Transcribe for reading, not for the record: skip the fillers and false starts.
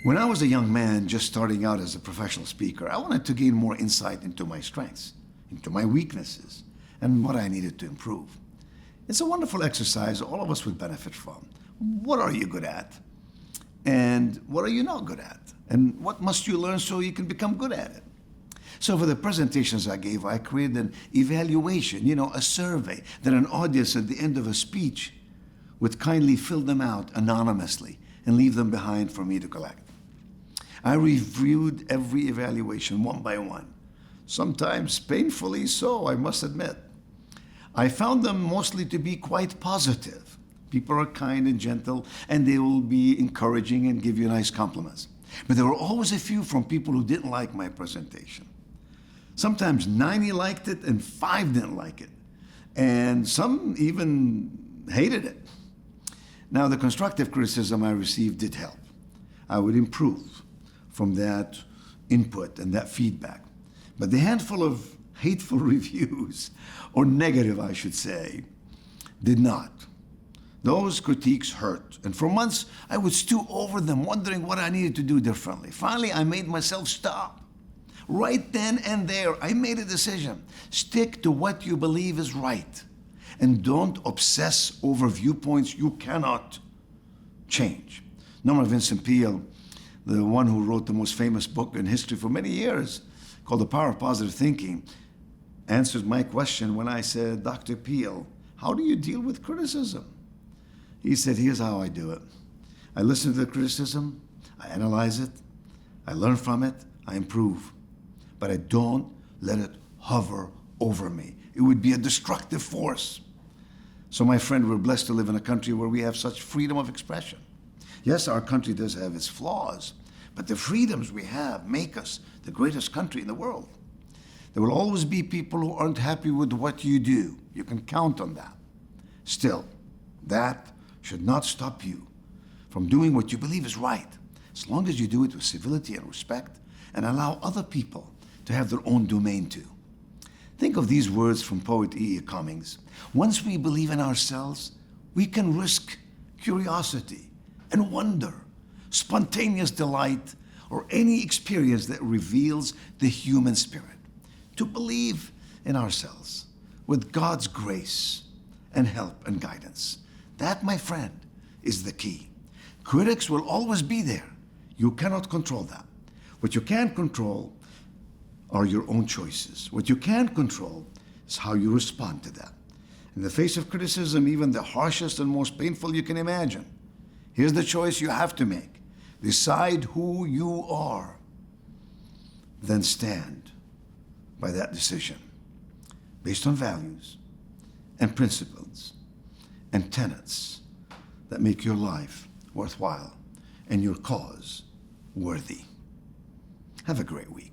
When I was a young man just starting out as a professional speaker, I wanted to gain more insight into my strengths, into my weaknesses, and what I needed to improve. It's a wonderful exercise all of us would benefit from. What are you good at? And what are you not good at? And what must you learn so you can become good at it? So for the presentations I gave, I created an evaluation, a survey that an audience at the end of a speech would kindly fill them out anonymously and leave them behind for me to collect. I reviewed every evaluation one by one, sometimes painfully so, I must admit. I found them mostly to be quite positive. People are kind and gentle, and they will be encouraging and give you nice compliments. But there were always a few from people who didn't like my presentation. Sometimes 90 liked it and 5 didn't like it. And some even hated it. Now, the constructive criticism I received did help. I would improve from that input and that feedback. But the handful of hateful reviews, or negative, I should say, did not. Those critiques hurt. And for months, I would stew over them, wondering what I needed to do differently. Finally, I made myself stop. Right then and there, I made a decision. Stick to what you believe is right. And don't obsess over viewpoints you cannot change. Norman Vincent Peale, the one who wrote the most famous book in history for many years, called The Power of Positive Thinking, answered my question when I said, Dr. Peale, how do you deal with criticism? He said, here's how I do it. I listen to the criticism, I analyze it, I learn from it, I improve. But I don't let it hover over me. It would be a destructive force. So my friend, we're blessed to live in a country where we have such freedom of expression. Yes, our country does have its flaws, but the freedoms we have make us the greatest country in the world. There will always be people who aren't happy with what you do. You can count on that. Still, that should not stop you from doing what you believe is right, as long as you do it with civility and respect and allow other people to have their own domain too. Think of these words from poet E. E. Cummings. Once we believe in ourselves, we can risk curiosity and wonder, spontaneous delight, or any experience that reveals the human spirit. To believe in ourselves with God's grace and help and guidance. That, my friend, is the key. Critics will always be there. You cannot control that. What you can control are your own choices. What you can control is how you respond to that. In the face of criticism, even the harshest and most painful you can imagine, here's the choice you have to make. Decide who you are, then stand by that decision based on values and principles and tenets that make your life worthwhile and your cause worthy. Have a great week.